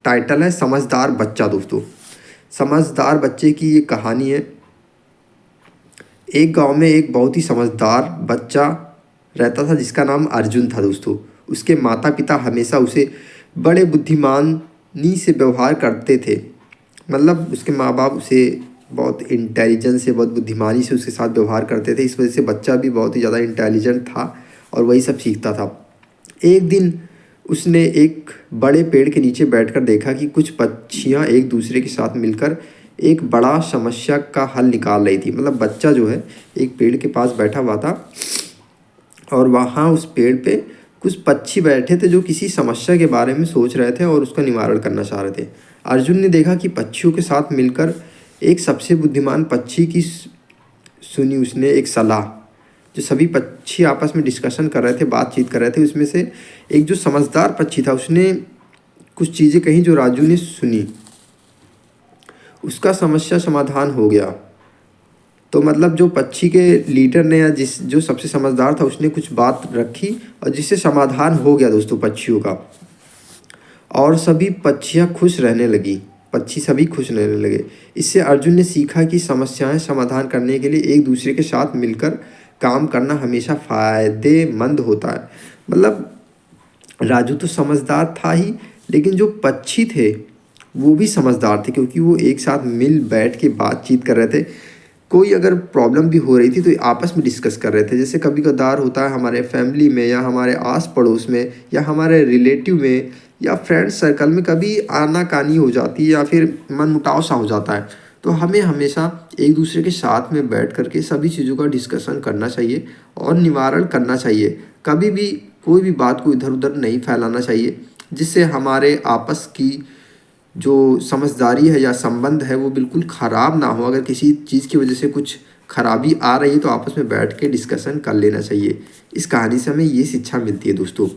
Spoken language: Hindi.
टाइटल है समझदार बच्चा दोस्तों। समझदार बच्चे की ये कहानी है। एक गांव में एक बहुत ही समझदार बच्चा रहता था जिसका नाम अर्जुन था दोस्तों। उसके माता पिता हमेशा उसे बड़े बुद्धिमानी से व्यवहार करते थे। मतलब उसके माँ बाप उसे बहुत इंटेलिजेंस से, बहुत बुद्धिमानी से उसके साथ व्यवहार करते थे। इस वजह से बच्चा भी बहुत ही ज़्यादा इंटेलिजेंट था और वही सब सीखता था। एक दिन उसने एक बड़े पेड़ के नीचे बैठकर देखा कि कुछ पक्षियाँ एक दूसरे के साथ मिलकर एक बड़ा समस्या का हल निकाल रही थी। मतलब बच्चा जो है एक पेड़ के पास बैठा हुआ था और वहाँ उस पेड़ पे कुछ पक्षी बैठे थे जो किसी समस्या के बारे में सोच रहे थे और उसका निवारण करना चाह रहे थे। अर्जुन ने देखा कि पक्षियों के साथ मिलकर एक सबसे बुद्धिमान पक्षी की सुनी उसने एक सलाह। जो सभी पक्षी आपस में डिस्कशन कर रहे थे, बातचीत कर रहे थे, उसमें से एक जो समझदार पक्षी था उसने कुछ चीज़ें कहीं जो राजू ने सुनी। उसका समस्या समाधान हो गया। तो मतलब जो पक्षी के लीडर ने या जो सबसे समझदार था उसने कुछ बात रखी और जिससे समाधान हो गया दोस्तों पक्षियों का। और सभी पक्षियाँ खुश रहने लगी, पक्षी सभी खुश रहने लगे। इससे अर्जुन ने सीखा कि समस्याएं समाधान करने के लिए एक दूसरे के साथ मिलकर काम करना हमेशा फ़ायदेमंद होता है। मतलब राजू तो समझदार था ही, लेकिन जो पक्षी थे वो भी समझदार थे क्योंकि वो एक साथ मिल बैठ के बातचीत कर रहे थे। कोई अगर प्रॉब्लम भी हो रही थी तो आपस में डिस्कस कर रहे थे। जैसे कभी कदार होता है हमारे फैमिली में या हमारे आस पड़ोस में या हमारे रिलेटिव में या फ्रेंड सर्कल में कभी आनाकानी हो जाती है या फिर मनमुटाव सा हो जाता है, तो हमें हमेशा एक दूसरे के साथ में बैठ कर के सभी चीज़ों का डिस्कशन करना चाहिए और निवारण करना चाहिए। कभी भी कोई भी बात को इधर उधर नहीं फैलाना चाहिए, जिससे हमारे आपस की जो समझदारी है या संबंध है वो बिल्कुल ख़राब ना हो। अगर किसी चीज़ की वजह से कुछ खराबी आ रही है तो आपस में बैठ के डिस्कशन कर लेना चाहिए। इस कहानी से हमें ये शिक्षा मिलती है दोस्तों।